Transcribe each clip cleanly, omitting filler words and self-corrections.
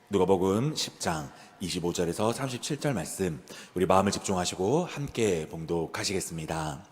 누가복음 10장 25절에서 37절 말씀, 우리 마음을 집중하시고 함께 봉독하시겠습니다.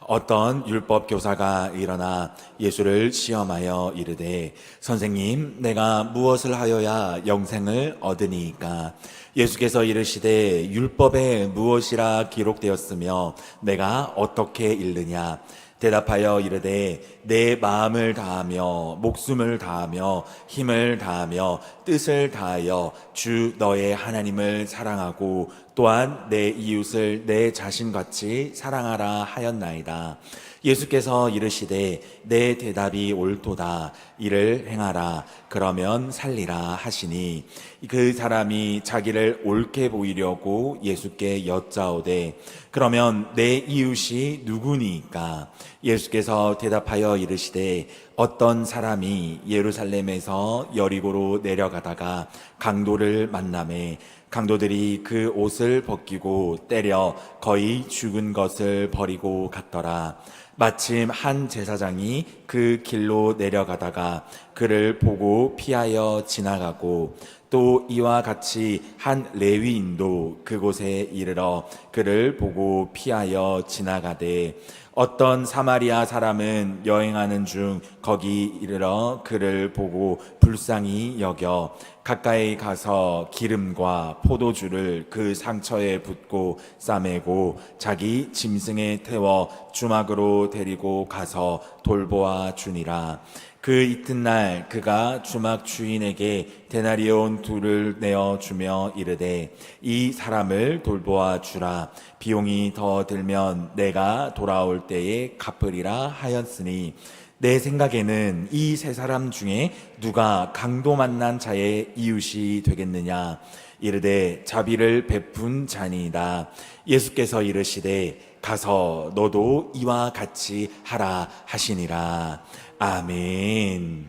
어떤 율법 교사가 일어나 예수를 시험하여 이르되, 선생님, 내가 무엇을 하여야 영생을 얻으니까? 예수께서 이르시되, 율법에 무엇이라 기록되었으며 내가 어떻게 읽느냐? 대답하여 이르되, 내 마음을 다하며 목숨을 다하며 힘을 다하며 뜻을 다하여 주 너의 하나님을 사랑하고 또한 내 이웃을 내 자신같이 사랑하라 하였나이다. 예수께서 이르시되, 내 대답이 옳도다. 이를 행하라. 그러면 살리라 하시니, 그 사람이 자기를 옳게 보이려고 예수께 여짜오되, 그러면 내 이웃이 누구니까? 예수께서 대답하여 이르시되, 어떤 사람이 예루살렘에서 여리고로 내려가다가 강도를 만나매 강도들이 그 옷을 벗기고 때려 거의 죽은 것을 버리고 갔더라. 마침 한 제사장이 그 길로 내려가다가 그를 보고 피하여 지나가고, 또 이와 같이 한 레위인도 그곳에 이르러 그를 보고 피하여 지나가되, 어떤 사마리아 사람은 여행하는 중 거기 이르러 그를 보고 불쌍히 여겨 가까이 가서 기름과 포도주를 그 상처에 붓고 싸매고 자기 짐승에 태워 주막으로 데리고 가서 돌보아 주니라. 그 이튿날 그가 주막 주인에게 데나리온 둘을 내어 주며 이르되, 이 사람을 돌보아 주라. 비용이 더 들면 내가 돌아올 때에 갚으리라 하였으니, 내 생각에는 이 세 사람 중에 누가 강도 만난 자의 이웃이 되겠느냐? 이르되, 자비를 베푼 자니이다. 예수께서 이르시되, 가서 너도 이와 같이 하라 하시니라. 아멘.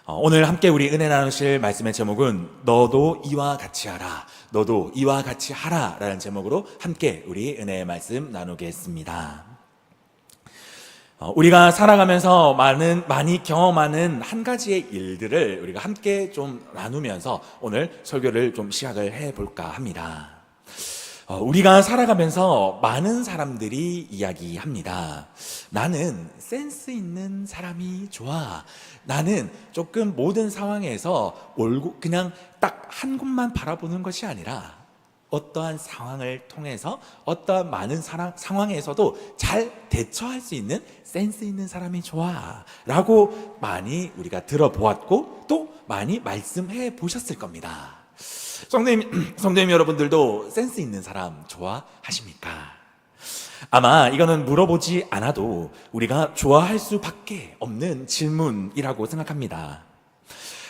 오늘 함께 우리 은혜 나누실 말씀의 제목은 너도 이와 같이 하라, 너도 이와 같이 하라 라는 제목으로 함께 우리 은혜의 말씀 나누겠습니다. 우리가 살아가면서 많이 경험하는 한 가지의 일들을 우리가 함께 좀 나누면서 오늘 설교를 좀 시작을 해볼까 합니다. 우리가 살아가면서 많은 사람들이 이야기합니다. 나는 센스 있는 사람이 좋아. 나는 조금 모든 상황에서 그냥 딱 한 곳만 바라보는 것이 아니라 어떠한 상황을 통해서 어떠한 많은 상황에서도 잘 대처할 수 있는 센스 있는 사람이 좋아 라고 많이 우리가 들어보았고 또 많이 말씀해 보셨을 겁니다. 성도님 여러분들도 센스 있는 사람 좋아하십니까? 아마 이거는 물어보지 않아도 우리가 좋아할 수밖에 없는 질문이라고 생각합니다.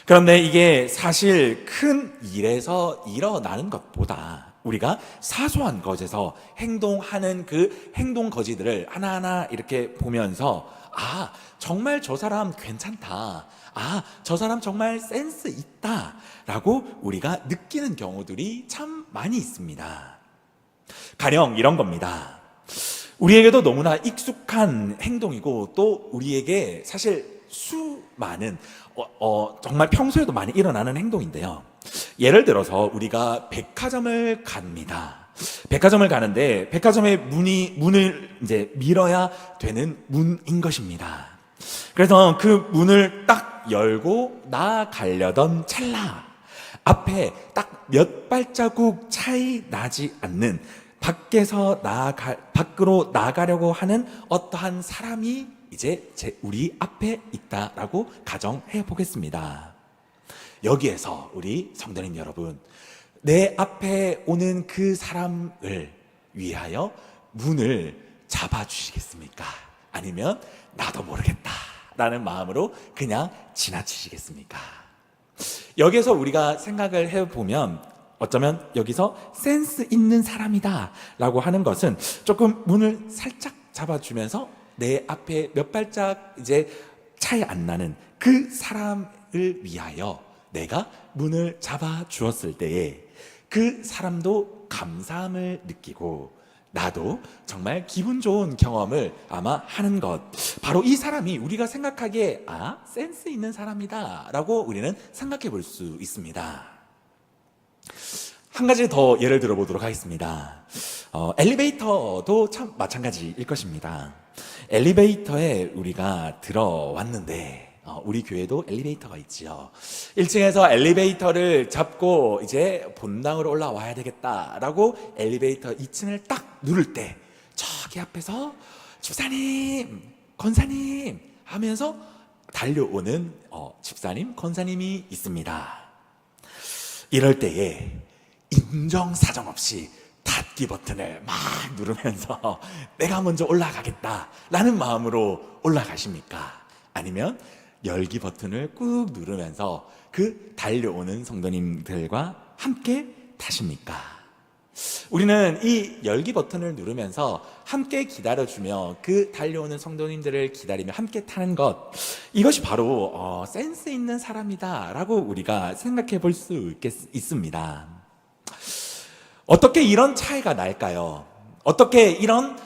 그런데 이게 사실 큰 일에서 일어나는 것보다 우리가 사소한 것에서 행동하는 그 행동 거지들을 하나하나 이렇게 보면서, 아, 정말 저 사람 괜찮다. 아, 저 사람 정말 센스 있다 라고 우리가 느끼는 경우들이 참 많이 있습니다. 가령 이런 겁니다. 우리에게도 너무나 익숙한 행동이고 또 우리에게 사실 수많은 정말 평소에도 많이 일어나는 행동인데요. 예를 들어서 우리가 백화점을 갑니다. 백화점을 가는데 백화점의 문을 이제 밀어야 되는 문인 것입니다. 그래서 그 문을 딱 열고 나아가려던 찰나 앞에 딱 몇 발자국 차이 나지 않는 밖으로 나가려고 하는 어떠한 사람이 이제 우리 앞에 있다라고 가정해 보겠습니다. 여기에서 우리 성도님 여러분, 내 앞에 오는 그 사람을 위하여 문을 잡아주시겠습니까? 아니면 나도 모르겠다 라는 마음으로 그냥 지나치시겠습니까? 여기서 우리가 생각을 해보면 어쩌면 여기서 센스 있는 사람이다 라고 하는 것은 조금 문을 살짝 잡아주면서 내 앞에 몇 발짝 이제 차이 안 나는 그 사람을 위하여 내가 문을 잡아 주었을 때에 그 사람도 감사함을 느끼고 나도 정말 기분 좋은 경험을 아마 하는 것. 바로 이 사람이 우리가 생각하기에 센스 있는 사람이다 라고 우리는 생각해 볼 수 있습니다. 한 가지 더 예를 들어 보도록 하겠습니다. 엘리베이터도 참 마찬가지일 것입니다. 엘리베이터에 우리가 들어왔는데 우리 교회도 엘리베이터가 있지요. 1층에서 엘리베이터를 잡고 이제 본당으로 올라와야 되겠다라고 엘리베이터 2층을 딱 누를 때 저기 앞에서 집사님, 권사님 하면서 달려오는 집사님, 권사님이 있습니다. 이럴 때에 인정사정 없이 닫기 버튼을 막 누르면서 내가 먼저 올라가겠다라는 마음으로 올라가십니까? 아니면 열기 버튼을 꾹 누르면서 그 달려오는 성도님들과 함께 타십니까? 우리는 이 열기 버튼을 누르면서 함께 기다려주며 그 달려오는 성도님들을 기다리며 함께 타는 것, 이것이 바로 센스 있는 사람이다 라고 우리가 생각해 볼 수 있습니다. 어떻게 이런 차이가 날까요? 어떻게 이런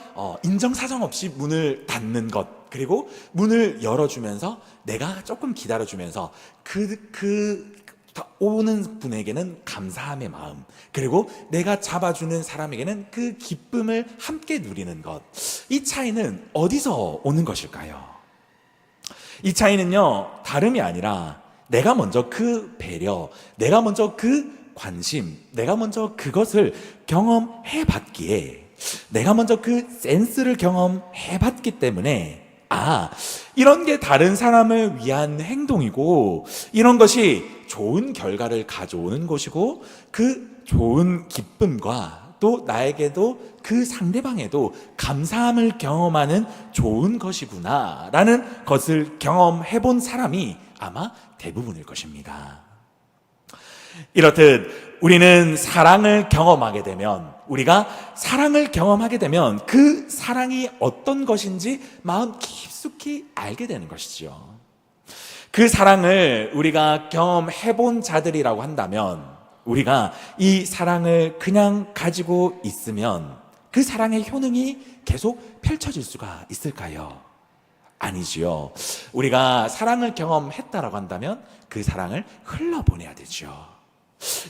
인정사정 없이 문을 닫는 것, 그리고 문을 열어주면서 내가 조금 기다려주면서 오는 분에게는 감사함의 마음, 그리고 내가 잡아주는 사람에게는 그 기쁨을 함께 누리는 것, 이 차이는 어디서 오는 것일까요? 이 차이는요, 다름이 아니라 내가 먼저 그 배려, 내가 먼저 그 관심, 내가 먼저 그것을 경험해 봤기에, 내가 먼저 그 센스를 경험해 봤기 때문에 이런 게 다른 사람을 위한 행동이고, 이런 것이 좋은 결과를 가져오는 것이고, 그 좋은 기쁨과 또 나에게도 그 상대방에도 감사함을 경험하는 좋은 것이구나 라는 것을 경험해 본 사람이 아마 대부분일 것입니다. 이렇듯 우리는 사랑을 경험하게 되면, 우리가 사랑을 경험하게 되면 그 사랑이 어떤 것인지 마음 깊숙이 알게 되는 것이죠. 그 사랑을 우리가 경험해 본 자들이라고 한다면, 우리가 이 사랑을 그냥 가지고 있으면 그 사랑의 효능이 계속 펼쳐질 수가 있을까요? 아니지요. 우리가 사랑을 경험했다라고 한다면 그 사랑을 흘러보내야 되죠.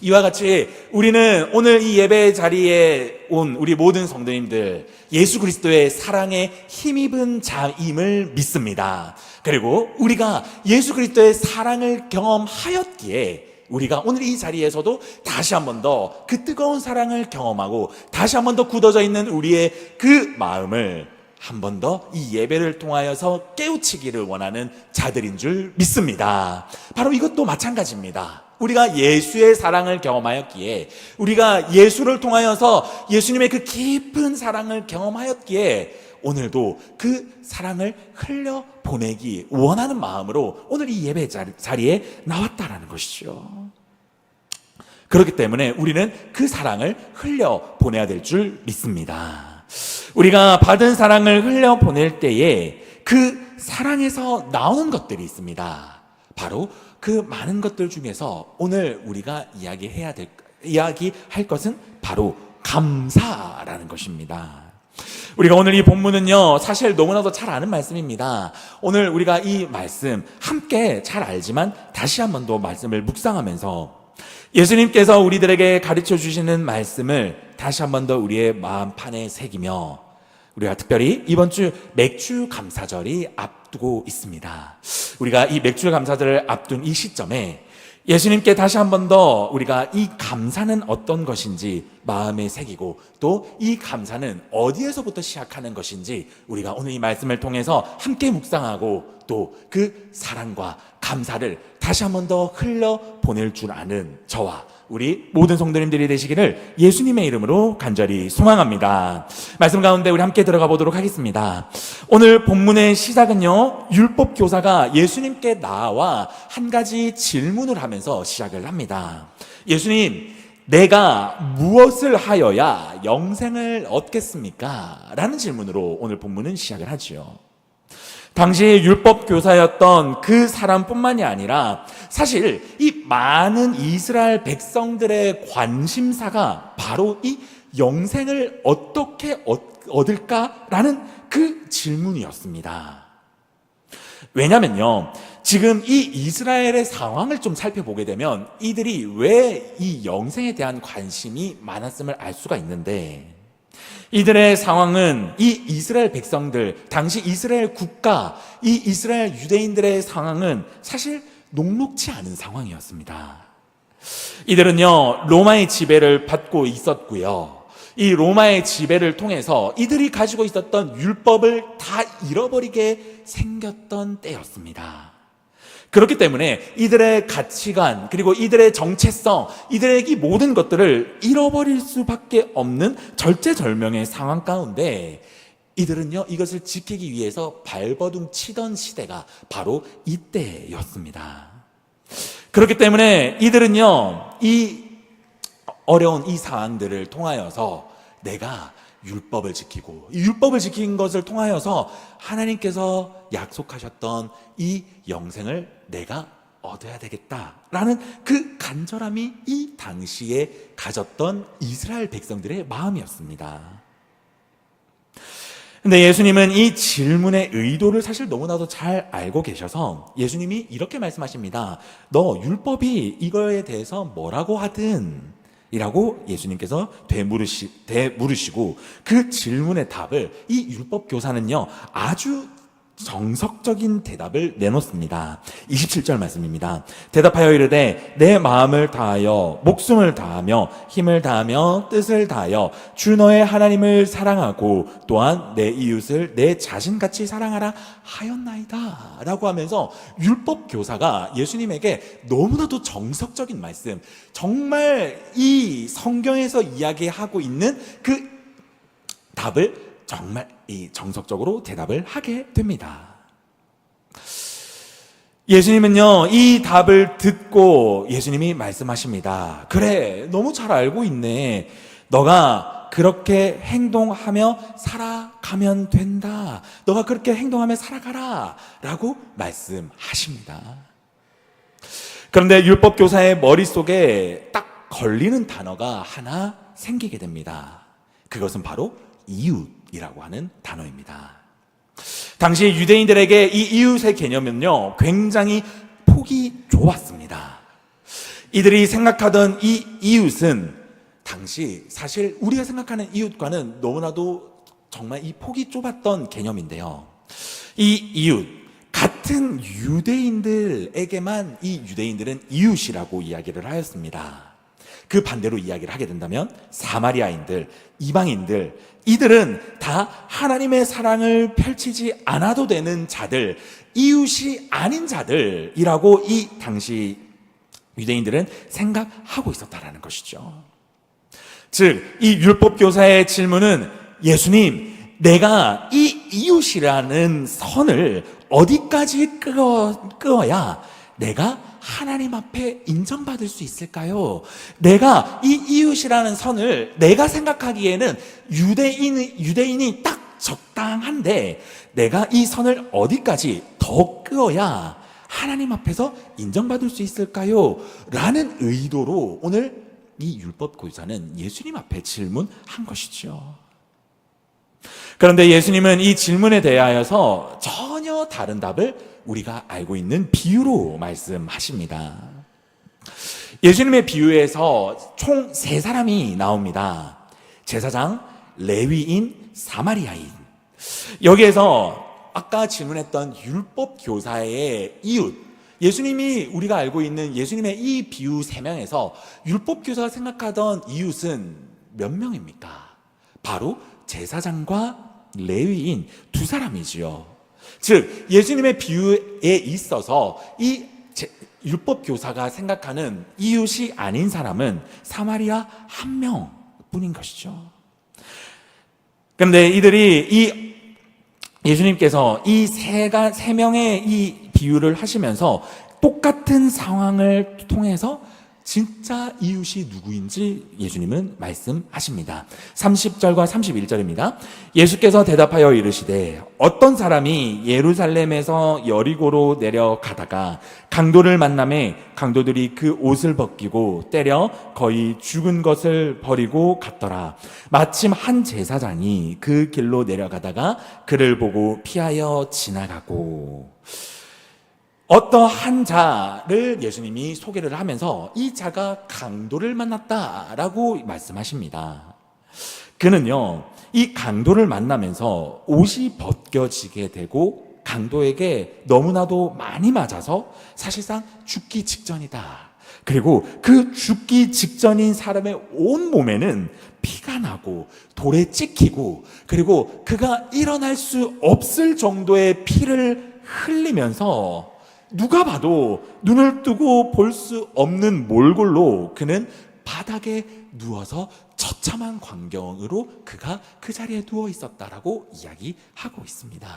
이와 같이 우리는 오늘 이 예배 자리에 온 우리 모든 성도님들, 예수 그리스도의 사랑에 힘입은 자임을 믿습니다. 그리고 우리가 예수 그리스도의 사랑을 경험하였기에 우리가 오늘 이 자리에서도 다시 한 번 더 그 뜨거운 사랑을 경험하고, 다시 한 번 더 굳어져 있는 우리의 그 마음을 한 번 더 이 예배를 통하여서 깨우치기를 원하는 자들인 줄 믿습니다. 바로 이것도 마찬가지입니다. 우리가 예수의 사랑을 경험하였기에, 우리가 예수를 통하여서 예수님의 그 깊은 사랑을 경험하였기에 오늘도 그 사랑을 흘려보내기 원하는 마음으로 오늘 이 예배 자리에 나왔다라는 것이죠. 그렇기 때문에 우리는 그 사랑을 흘려보내야 될 줄 믿습니다. 우리가 받은 사랑을 흘려보낼 때에 그 사랑에서 나오는 것들이 있습니다. 바로 그 많은 것들 중에서 오늘 우리가 이야기할 것은 바로 감사라는 것입니다. 우리가 오늘 이 본문은요, 사실 너무나도 잘 아는 말씀입니다. 오늘 우리가 이 말씀 함께 잘 알지만 다시 한 번 더 말씀을 묵상하면서 예수님께서 우리들에게 가르쳐 주시는 말씀을 다시 한 번 더 우리의 마음판에 새기며, 우리가 특별히 이번 주 맥주 감사절이 앞두고 있습니다. 우리가 이 맥주 감사절을 앞둔 이 시점에 예수님께 다시 한 번 더 우리가 이 감사는 어떤 것인지 마음에 새기고, 또 이 감사는 어디에서부터 시작하는 것인지 우리가 오늘 이 말씀을 통해서 함께 묵상하고, 또 그 사랑과 감사를 다시 한 번 더 흘려보낼 줄 아는 저와 우리 모든 성도님들이 되시기를 예수님의 이름으로 간절히 소망합니다. 말씀 가운데 우리 함께 들어가 보도록 하겠습니다. 오늘 본문의 시작은요, 율법 교사가 예수님께 나와 한 가지 질문을 하면서 시작을 합니다. 예수님, 내가 무엇을 하여야 영생을 얻겠습니까? 라는 질문으로 오늘 본문은 시작을 하지요. 당시 율법 교사였던 그 사람뿐만이 아니라 사실 이 많은 이스라엘 백성들의 관심사가 바로 이 영생을 어떻게 얻을까라는 그 질문이었습니다. 왜냐면요, 지금 이 이스라엘의 상황을 좀 살펴보게 되면 이들이 왜 이 영생에 대한 관심이 많았음을 알 수가 있는데, 이들의 상황은 이 이스라엘 백성들, 당시 이스라엘 국가, 이 이스라엘 유대인들의 상황은 사실 녹록치 않은 상황이었습니다. 이들은요, 로마의 지배를 받고 있었고요, 이 로마의 지배를 통해서 이들이 가지고 있었던 율법을 다 잃어버리게 생겼던 때였습니다. 그렇기 때문에 이들의 가치관, 그리고 이들의 정체성, 이들의 이 모든 것들을 잃어버릴 수밖에 없는 절체절명의 상황 가운데 이들은요, 이것을 지키기 위해서 발버둥 치던 시대가 바로 이때였습니다. 그렇기 때문에 이들은요, 이 어려운 이 상황들을 통하여서 내가 율법을 지키고, 이 율법을 지킨 것을 통하여서 하나님께서 약속하셨던 이 영생을 내가 얻어야 되겠다라는 그 간절함이 이 당시에 가졌던 이스라엘 백성들의 마음이었습니다. 근데 예수님은 이 질문의 의도를 사실 너무나도 잘 알고 계셔서 예수님이 이렇게 말씀하십니다. 너 율법이 이거에 대해서 뭐라고 하든 이라고 예수님께서 되물으시고 그 질문의 답을 이 율법 교사는요, 아주 정석적인 대답을 내놓습니다. 27절 말씀입니다. 대답하여 이르되 내 마음을 다하여 목숨을 다하며 힘을 다하며 뜻을 다하여 주 너의 하나님을 사랑하고 또한 내 이웃을 내 자신같이 사랑하라 하였나이다 라고 하면서 율법 교사가 예수님에게 너무나도 정석적인 말씀, 정말 이 성경에서 이야기하고 있는 그 답을 정말 이 정석적으로 대답을 하게 됩니다. 예수님은요, 이 답을 듣고 예수님이 말씀하십니다. 그래, 너무 잘 알고 있네. 너가 그렇게 행동하며 살아가면 된다. 너가 그렇게 행동하며 살아가라 라고 말씀하십니다. 그런데 율법교사의 머릿속에 딱 걸리는 단어가 하나 생기게 됩니다. 그것은 바로 이웃이라고 하는 단어입니다. 당시 유대인들에게 이 이웃의 개념은요, 굉장히 폭이 좁았습니다. 이들이 생각하던 이 이웃은 당시 사실 우리가 생각하는 이웃과는 너무나도 정말 이 폭이 좁았던 개념인데요. 이 이웃, 같은 유대인들에게만 이 유대인들은 이웃이라고 이야기를 하였습니다. 그 반대로 이야기를 하게 된다면 사마리아인들, 이방인들, 이들은 다 하나님의 사랑을 펼치지 않아도 되는 자들, 이웃이 아닌 자들이라고 이 당시 유대인들은 생각하고 있었다라는 것이죠. 즉, 이 율법교사의 질문은 예수님, 내가 이 이웃이라는 선을 어디까지 끄어야 내가 하나님 앞에 인정받을 수 있을까요? 내가 이 이웃이라는 선을 내가 생각하기에는 유대인이 딱 적당한데 내가 이 선을 어디까지 더 끄어야 하나님 앞에서 인정받을 수 있을까요? 라는 의도로 오늘 이 율법 교사는 예수님 앞에 질문한 것이죠. 그런데 예수님은 이 질문에 대하여서 전혀 다른 답을 우리가 알고 있는 비유로 말씀하십니다. 예수님의 비유에서 총 3사람이 나옵니다. 제사장, 레위인, 사마리아인. 여기에서 아까 질문했던 율법 교사의 이웃, 예수님이 우리가 알고 있는 예수님의 이 비유 3명에서 율법 교사가 생각하던 이웃은 몇 명입니까? 바로 제사장과 레위인 2사람이지요. 즉 예수님의 비유에 있어서 이 율법 교사가 생각하는 이웃이 아닌 사람은 사마리아 1명뿐인 것이죠. 그런데 이들이 예수님께서 이 3명의 이 비유를 하시면서 똑같은 상황을 통해서 진짜 이웃이 누구인지 예수님은 말씀하십니다. 30절과 31절입니다. 예수께서 대답하여 이르시되 어떤 사람이 예루살렘에서 여리고로 내려가다가 강도를 만나매 강도들이 그 옷을 벗기고 때려 거의 죽은 것을 버리고 갔더라. 마침 한 제사장이 그 길로 내려가다가 그를 보고 피하여 지나가고. 어떠한 자를 예수님이 소개를 하면서 이 자가 강도를 만났다라고 말씀하십니다. 그는요, 이 강도를 만나면서 옷이 벗겨지게 되고 강도에게 너무나도 많이 맞아서 사실상 죽기 직전이다. 그리고 그 죽기 직전인 사람의 온 몸에는 피가 나고 돌에 찍히고, 그리고 그가 일어날 수 없을 정도의 피를 흘리면서 누가 봐도 눈을 뜨고 볼 수 없는 몰골로 그는 바닥에 누워서 처참한 광경으로 그가 그 자리에 누워 있었다라고 이야기하고 있습니다.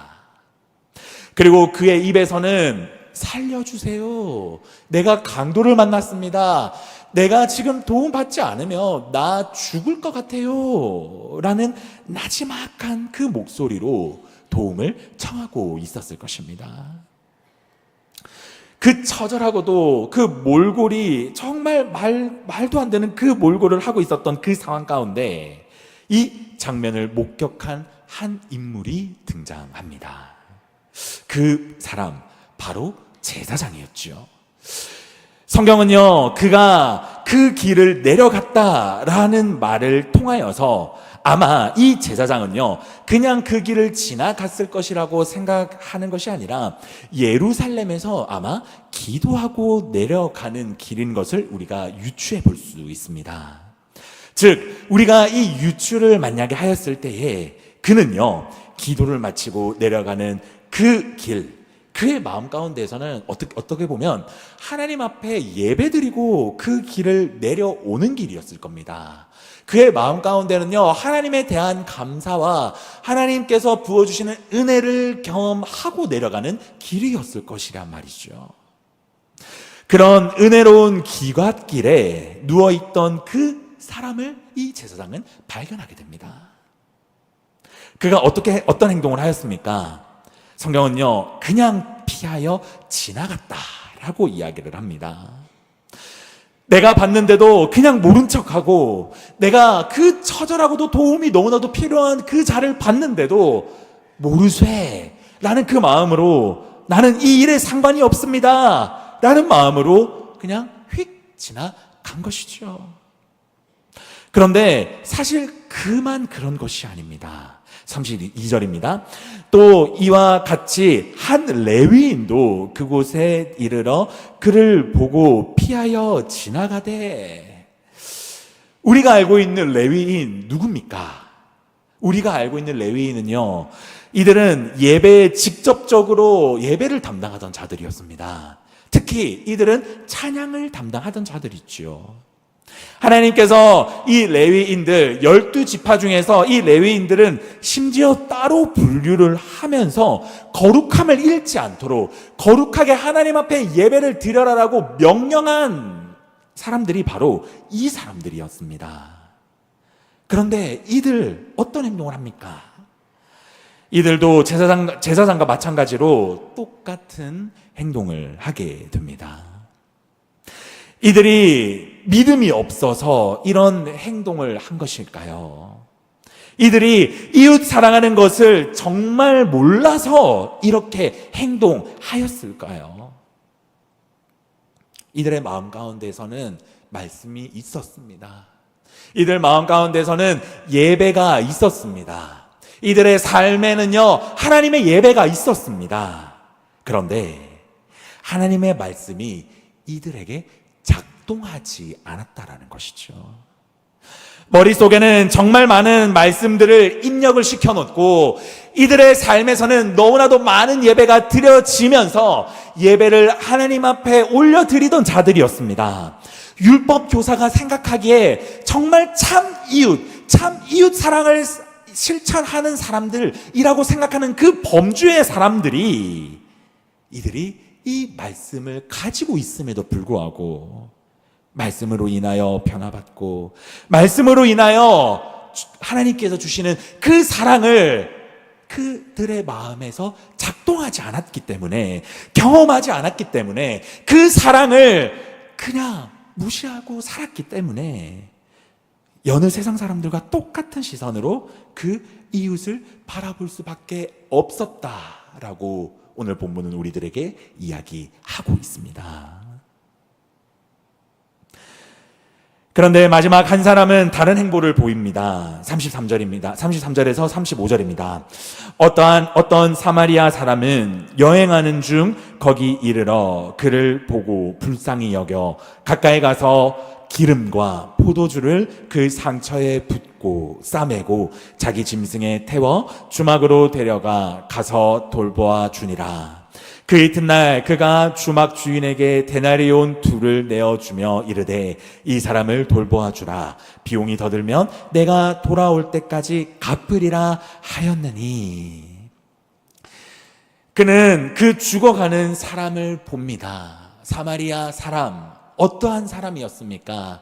그리고 그의 입에서는 살려주세요. 내가 강도를 만났습니다. 내가 지금 도움받지 않으면 나 죽을 것 같아요. 라는 나지막한 그 목소리로 도움을 청하고 있었을 것입니다. 그 처절하고도 그 몰골이 정말 말도 안 되는 그 몰골을 하고 있었던 그 상황 가운데 이 장면을 목격한 한 인물이 등장합니다. 그 사람 바로 제사장이었죠. 성경은요, 그가 그 길을 내려갔다라는 말을 통하여서 아마 이 제사장은요, 그냥 그 길을 지나갔을 것이라고 생각하는 것이 아니라 예루살렘에서 아마 기도하고 내려가는 길인 것을 우리가 유추해 볼 수 있습니다. 즉, 우리가 이 유추를 만약에 하였을 때에 그는요, 기도를 마치고 내려가는 그 길, 그의 마음 가운데에서는 어떻게 보면 하나님 앞에 예배드리고 그 길을 내려오는 길이었을 겁니다. 그의 마음 가운데는요, 하나님에 대한 감사와 하나님께서 부어주시는 은혜를 경험하고 내려가는 길이었을 것이란 말이죠. 그런 은혜로운 기갓길에 누워있던 그 사람을 이 제사장은 발견하게 됩니다. 그가 어떤 행동을 하였습니까? 성경은요, 그냥 피하여 지나갔다라고 이야기를 합니다. 내가 봤는데도 그냥 모른 척하고, 내가 그 처절하고도 도움이 너무나도 필요한 그 자를 봤는데도 모르쇠라는 그 마음으로, 나는 이 일에 상관이 없습니다 라는 마음으로 그냥 휙 지나간 것이죠. 그런데 사실 그만 그런 것이 아닙니다. 32절입니다. 또 이와 같이 한 레위인도 그곳에 이르러 그를 보고 피하여 지나가되. 우리가 알고 있는 레위인 누굽니까? 우리가 알고 있는 레위인은요, 이들은 예배에 직접적으로 예배를 담당하던 자들이었습니다. 특히 이들은 찬양을 담당하던 자들이죠. 하나님께서 이 레위인들 12지파 중에서 이 레위인들은 심지어 따로 분류를 하면서 거룩함을 잃지 않도록 거룩하게 하나님 앞에 예배를 드려라라고 명령한 사람들이 바로 이 사람들이었습니다. 그런데 이들 어떤 행동을 합니까? 이들도 제사장과 마찬가지로 똑같은 행동을 하게 됩니다. 이들이 믿음이 없어서 이런 행동을 한 것일까요? 이들이 이웃 사랑하는 것을 정말 몰라서 이렇게 행동하였을까요? 이들의 마음 가운데서는 말씀이 있었습니다. 이들 마음 가운데서는 예배가 있었습니다. 이들의 삶에는요, 하나님의 예배가 있었습니다. 그런데 하나님의 말씀이 이들에게 작동하지 않았다라는 것이죠. 머릿속에는 정말 많은 말씀들을 입력을 시켜놓고 이들의 삶에서는 너무나도 많은 예배가 드려지면서 예배를 하나님 앞에 올려드리던 자들이었습니다. 율법 교사가 생각하기에 정말 참 이웃 사랑을 실천하는 사람들이라고 생각하는 그 범주의 사람들이 이들이 이 말씀을 가지고 있음에도 불구하고 말씀으로 인하여 변화받고 말씀으로 인하여 하나님께서 주시는 그 사랑을 그들의 마음에서 작동하지 않았기 때문에, 경험하지 않았기 때문에, 그 사랑을 그냥 무시하고 살았기 때문에 여느 세상 사람들과 똑같은 시선으로 그 이웃을 바라볼 수밖에 없었다라고 오늘 본문은 우리들에게 이야기하고 있습니다. 그런데 마지막 한 사람은 다른 행보를 보입니다. 33절입니다. 33절에서 35절입니다. 어떤 사마리아 사람은 여행하는 중 거기 이르러 그를 보고 불쌍히 여겨 가까이 가서 기름과 포도주를 그 상처에 붓고 싸매고 자기 짐승에 태워 주막으로 데려가 가서 돌보아 주니라. 그 이튿날 그가 주막 주인에게 데나리온 2를 내어주며 이르되 이 사람을 돌보아 주라. 비용이 더 들면 내가 돌아올 때까지 갚으리라 하였느니. 그는 그 죽어가는 사람을 봅니다. 사마리아 사람, 어떠한 사람이었습니까?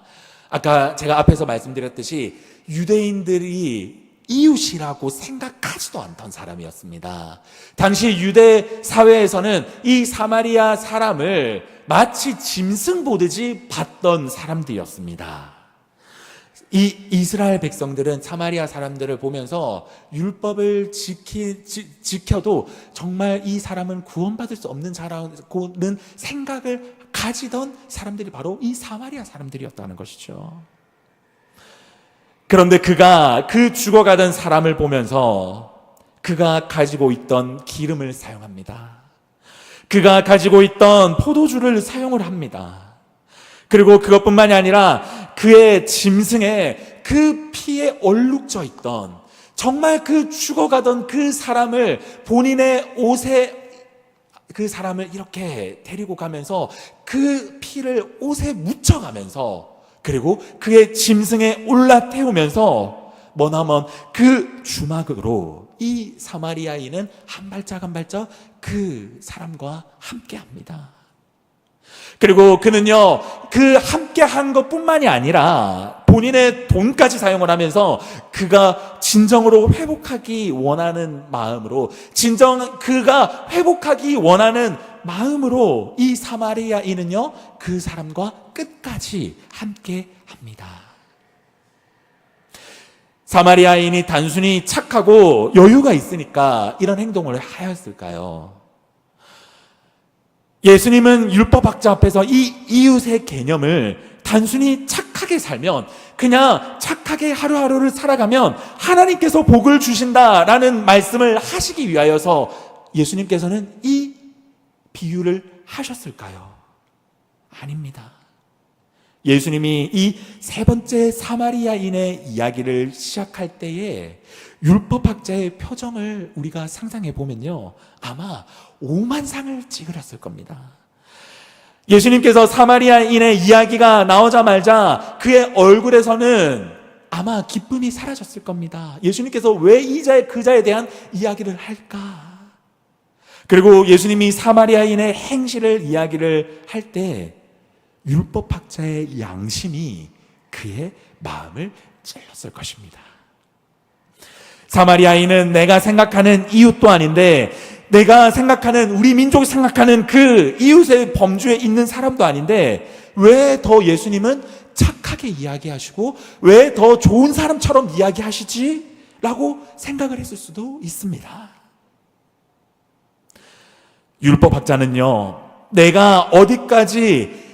아까 제가 앞에서 말씀드렸듯이 유대인들이 이웃이라고 생각하지도 않던 사람이었습니다. 당시 유대 사회에서는 이 사마리아 사람을 마치 짐승 보듯이 봤던 사람들이었습니다. 이 이스라엘 백성들은 사마리아 사람들을 보면서 율법을 지켜도 정말 이 사람은 구원받을 수 없는 자라고는 생각을 가지던 사람들이 바로 이 사마리아 사람들이었다는 것이죠. 그런데 그가 그 죽어가던 사람을 보면서 그가 가지고 있던 기름을 사용합니다. 그가 가지고 있던 포도주를 사용을 합니다. 그리고 그것뿐만이 아니라 그의 짐승에 그 피에 얼룩져 있던, 정말 그 죽어가던 그 사람을 본인의 옷에 그 사람을 이렇게 데리고 가면서 그 피를 옷에 묻혀가면서, 그리고 그의 짐승에 올라태우면서 머나먼 그 주막으로 이 사마리아인은 한 발짝 한 발짝 그 사람과 함께합니다. 그리고 그는요, 그 함께한 것뿐만이 아니라 본인의 돈까지 사용을 하면서 그가 진정으로 회복하기 원하는 마음으로, 그가 회복하기 원하는 마음으로 이 사마리아인은요, 그 사람과 끝까지 함께 합니다. 사마리아인이 단순히 착하고 여유가 있으니까 이런 행동을 하였을까요? 예수님은 율법학자 앞에서 이 이웃의 개념을 단순히 착하게 살면, 그냥 착하게 하루하루를 살아가면 하나님께서 복을 주신다라는 말씀을 하시기 위하여서 예수님께서는 이 비유를 하셨을까요? 아닙니다. 예수님이 이 세 번째 사마리아인의 이야기를 시작할 때에 율법학자의 표정을 우리가 상상해 보면요, 아마 오만상을 찌그렸을 겁니다. 예수님께서 사마리아인의 이야기가 나오자마자 그의 얼굴에서는 아마 기쁨이 사라졌을 겁니다. 예수님께서 왜 그 자에 대한 이야기를 할까? 그리고 예수님이 사마리아인의 행실을 이야기를 할 때 율법학자의 양심이 그의 마음을 찔렀을 것입니다. 사마리아인은 내가 생각하는 이웃도 아닌데, 내가 생각하는, 우리 민족이 생각하는 그 이웃의 범주에 있는 사람도 아닌데, 왜 더 예수님은 착하게 이야기하시고 왜 더 좋은 사람처럼 이야기하시지? 라고 생각을 했을 수도 있습니다. 율법학자는요, 내가 어디까지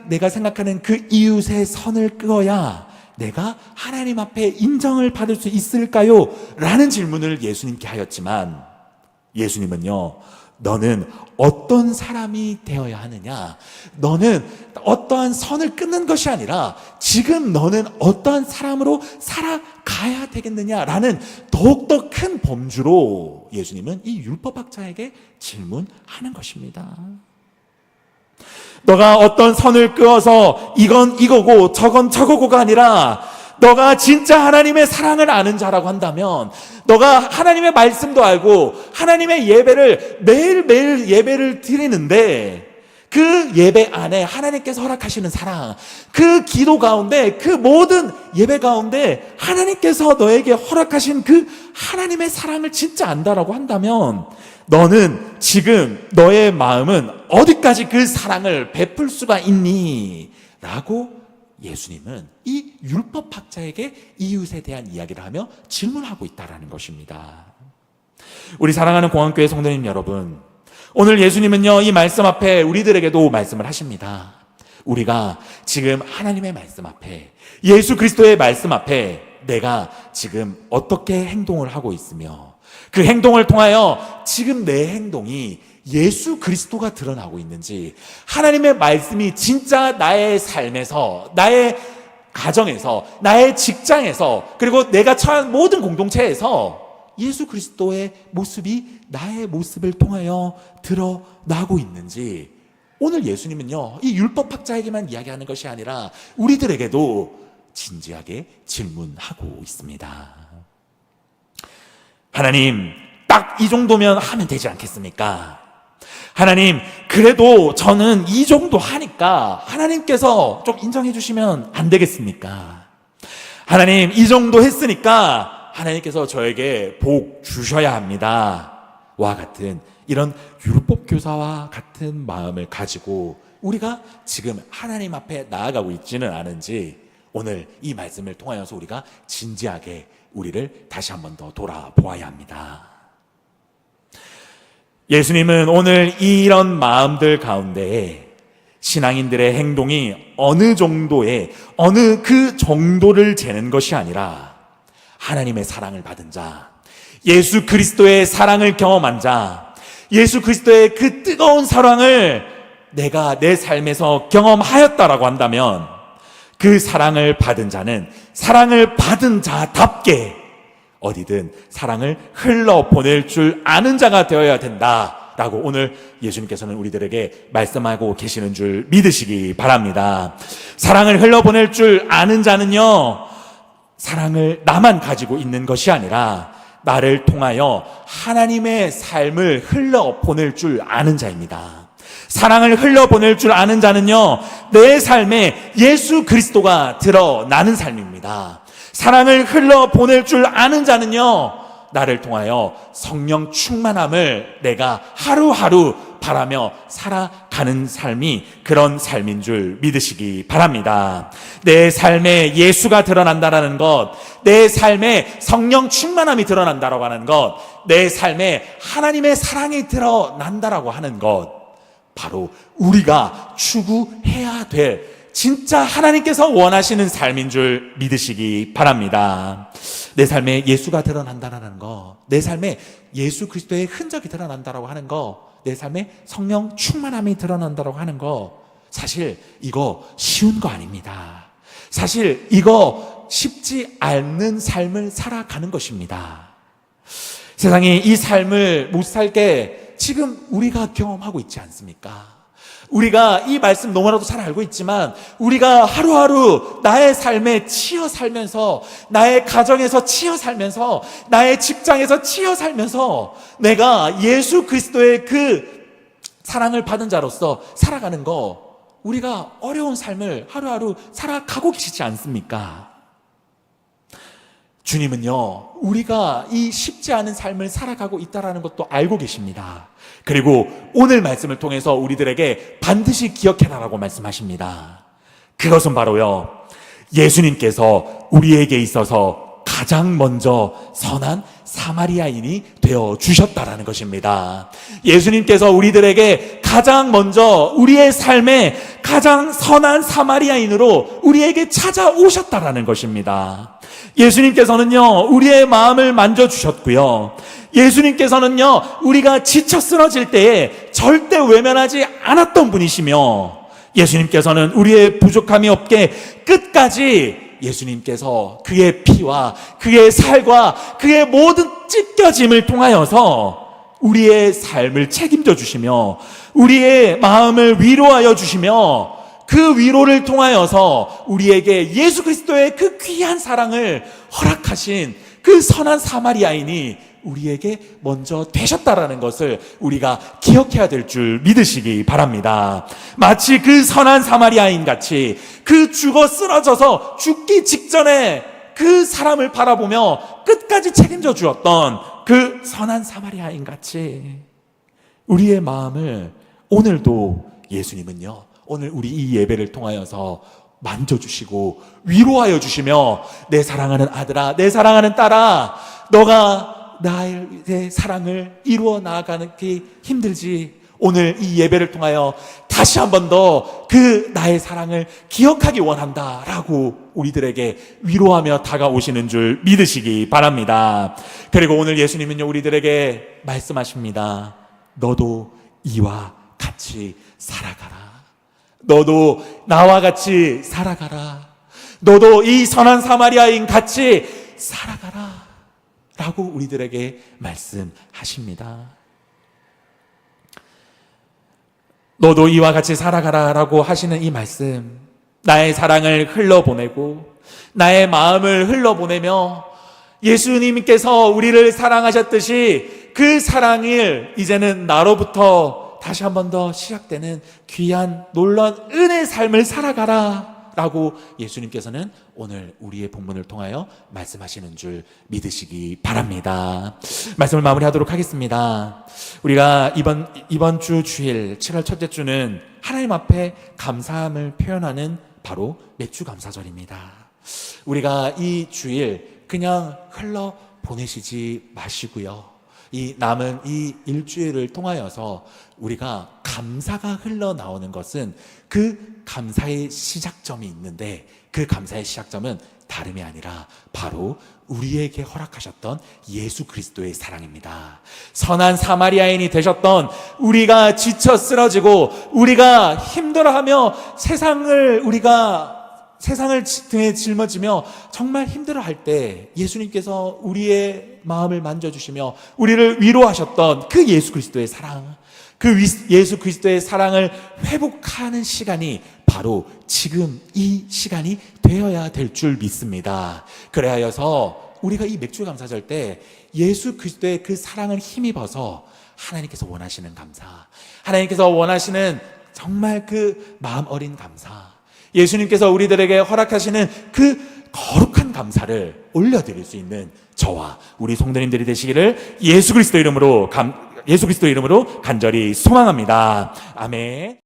내가 생각하는 그 이웃의 선을 끄어야 내가 하나님 앞에 인정을 받을 수 있을까요? 라는 질문을 예수님께 하였지만, 예수님은요, 너는 어떤 사람이 되어야 하느냐? 너는 어떠한 선을 끊는 것이 아니라 지금 너는 어떠한 사람으로 살아가야 되겠느냐라는 더욱더 큰 범주로 예수님은 이 율법학자에게 질문하는 것입니다. 너가 어떤 선을 그어서 이건 이거고 저건 저거고가 아니라, 너가 진짜 하나님의 사랑을 아는 자라고 한다면, 너가 하나님의 말씀도 알고 하나님의 예배를 매일매일 예배를 드리는데 그 예배 안에 하나님께서 허락하시는 사랑, 그 기도 가운데, 그 모든 예배 가운데 하나님께서 너에게 허락하신 그 하나님의 사랑을 진짜 안다라고 한다면 너는 지금 너의 마음은 어디까지 그 사랑을 베풀 수가 있니? 라고 예수님은 이 율법학자에게 이웃에 대한 이야기를 하며 질문하고 있다는 것입니다. 우리 사랑하는 공항교회 성도님 여러분, 오늘 예수님은요, 이 말씀 앞에 우리들에게도 말씀을 하십니다. 우리가 지금 하나님의 말씀 앞에, 예수 그리스도의 말씀 앞에 내가 지금 어떻게 행동을 하고 있으며 그 행동을 통하여 지금 내 행동이 예수 그리스도가 드러나고 있는지, 하나님의 말씀이 진짜 나의 삶에서, 나의 가정에서, 나의 직장에서, 그리고 내가 처한 모든 공동체에서 예수 그리스도의 모습이 나의 모습을 통하여 드러나고 있는지, 오늘 예수님은요, 이 율법학자에게만 이야기하는 것이 아니라 우리들에게도 진지하게 질문하고 있습니다. 하나님, 딱 이 정도면 하면 되지 않겠습니까? 하나님, 그래도 저는 이 정도 하니까 하나님께서 좀 인정해 주시면 안 되겠습니까? 하나님, 이 정도 했으니까 하나님께서 저에게 복 주셔야 합니다. 와 같은 이런 율법 교사와 같은 마음을 가지고 우리가 지금 하나님 앞에 나아가고 있지는 않은지, 오늘 이 말씀을 통하여서 우리가 진지하게 우리를 다시 한번 더 돌아보아야 합니다. 예수님은 오늘 이런 마음들 가운데에 신앙인들의 행동이 어느 정도의, 어느 그 정도를 재는 것이 아니라 하나님의 사랑을 받은 자, 예수 그리스도의 사랑을 경험한 자, 예수 그리스도의 그 뜨거운 사랑을 내가 내 삶에서 경험하였다라고 한다면 그 사랑을 받은 자는 사랑을 받은 자답게 어디든 사랑을 흘러보낼 줄 아는 자가 되어야 된다라고 오늘 예수님께서는 우리들에게 말씀하고 계시는 줄 믿으시기 바랍니다. 사랑을 흘러보낼 줄 아는 자는요, 사랑을 나만 가지고 있는 것이 아니라 나를 통하여 하나님의 삶을 흘러보낼 줄 아는 자입니다. 사랑을 흘러보낼 줄 아는 자는요, 내 삶에 예수 그리스도가 드러나는 삶입니다. 사랑을 흘러보낼 줄 아는 자는요, 나를 통하여 성령 충만함을 내가 하루하루 바라며 살아가는 삶이 그런 삶인 줄 믿으시기 바랍니다. 내 삶에 예수가 드러난다라는 것, 내 삶에 성령 충만함이 드러난다라고 하는 것, 내 삶에 하나님의 사랑이 드러난다라고 하는 것, 바로 우리가 추구해야 될 진짜 하나님께서 원하시는 삶인 줄 믿으시기 바랍니다. 내 삶에 예수가 드러난다라는 거, 내 삶에 예수 그리스도의 흔적이 드러난다라고 하는 거, 내 삶에 성령 충만함이 드러난다라고 하는 거, 사실 이거 쉬운 거 아닙니다. 사실 이거 쉽지 않는 삶을 살아가는 것입니다. 세상에 이 삶을 못 살게 지금 우리가 경험하고 있지 않습니까? 우리가 이 말씀 너무나도 잘 알고 있지만 우리가 하루하루 나의 삶에 치여 살면서, 나의 가정에서 치여 살면서, 나의 직장에서 치여 살면서 내가 예수 그리스도의 그 사랑을 받은 자로서 살아가는 거, 우리가 어려운 삶을 하루하루 살아가고 계시지 않습니까? 주님은요, 우리가 이 쉽지 않은 삶을 살아가고 있다는 것도 알고 계십니다. 그리고 오늘 말씀을 통해서 우리들에게 반드시 기억해라라고 말씀하십니다. 그것은 바로요, 예수님께서 우리에게 있어서 가장 먼저 선한 사마리아인이 되어 주셨다라는 것입니다. 예수님께서 우리들에게 가장 먼저 우리의 삶에 가장 선한 사마리아인으로 우리에게 찾아오셨다라는 것입니다. 예수님께서는요, 우리의 마음을 만져주셨고요, 예수님께서는요, 우리가 지쳐 쓰러질 때에 절대 외면하지 않았던 분이시며, 예수님께서는 우리의 부족함이 없게 끝까지 예수님께서 그의 피와 그의 살과 그의 모든 찢겨짐을 통하여서 우리의 삶을 책임져 주시며 우리의 마음을 위로하여 주시며 그 위로를 통하여서 우리에게 예수 그리스도의 그 귀한 사랑을 허락하신 그 선한 사마리아인이 우리에게 먼저 되셨다라는 것을 우리가 기억해야 될 줄 믿으시기 바랍니다. 마치 그 선한 사마리아인 같이 그 죽어 쓰러져서 죽기 직전에 그 사람을 바라보며 끝까지 책임져 주었던 그 선한 사마리아인 같이 우리의 마음을 오늘도 예수님은요, 오늘 우리 이 예배를 통하여서 만져주시고 위로하여 주시며 내 사랑하는 아들아, 내 사랑하는 딸아, 너가 나의 사랑을 이루어 나아가기 힘들지? 오늘 이 예배를 통하여 다시 한 번 더 그 나의 사랑을 기억하기 원한다 라고 우리들에게 위로하며 다가오시는 줄 믿으시기 바랍니다. 그리고 오늘 예수님은요, 우리들에게 말씀하십니다. 너도 이와 같이 살아가라. 너도 나와 같이 살아가라. 너도 이 선한 사마리아인 같이 살아가라 라고 우리들에게 말씀하십니다. 너도 이와 같이 살아가라 라고 하시는 이 말씀, 나의 사랑을 흘러보내고 나의 마음을 흘러보내며 예수님께서 우리를 사랑하셨듯이 그 사랑을 이제는 나로부터 다시 한 번 더 시작되는 귀한 놀라운 은혜의 삶을 살아가라 라고 예수님께서는 오늘 우리의 본문을 통하여 말씀하시는 줄 믿으시기 바랍니다. 말씀을 마무리하도록 하겠습니다. 우리가 이번 주 주일 7월 첫째 주는 하나님 앞에 감사함을 표현하는 바로 맥주감사절입니다. 우리가 이 주일 그냥 흘러 보내시지 마시고요, 이 남은 이 일주일을 통하여서 우리가 감사가 흘러나오는 것은 그 감사의 시작점이 있는데, 그 감사의 시작점은 다름이 아니라 바로 우리에게 허락하셨던 예수 그리스도의 사랑입니다. 선한 사마리아인이 되셨던, 우리가 지쳐 쓰러지고 우리가 힘들어하며 세상을 등에 짊어지며 정말 힘들어할 때 예수님께서 우리의 마음을 만져주시며 우리를 위로하셨던 그 예수 그리스도의 사랑, 그 예수 그리스도의 사랑을 회복하는 시간이 바로 지금 이 시간이 되어야 될 줄 믿습니다. 그래야여서 우리가 이 맥주감사절 때 예수 그리스도의 그 사랑을 힘입어서 하나님께서 원하시는 감사, 하나님께서 원하시는 정말 그 마음 어린 감사, 예수님께서 우리들에게 허락하시는 그 거룩한 감사를 올려드릴 수 있는 저와 우리 성도님들이 되시기를 예수 그리스도 이름으로 간절히 소망합니다. 아멘.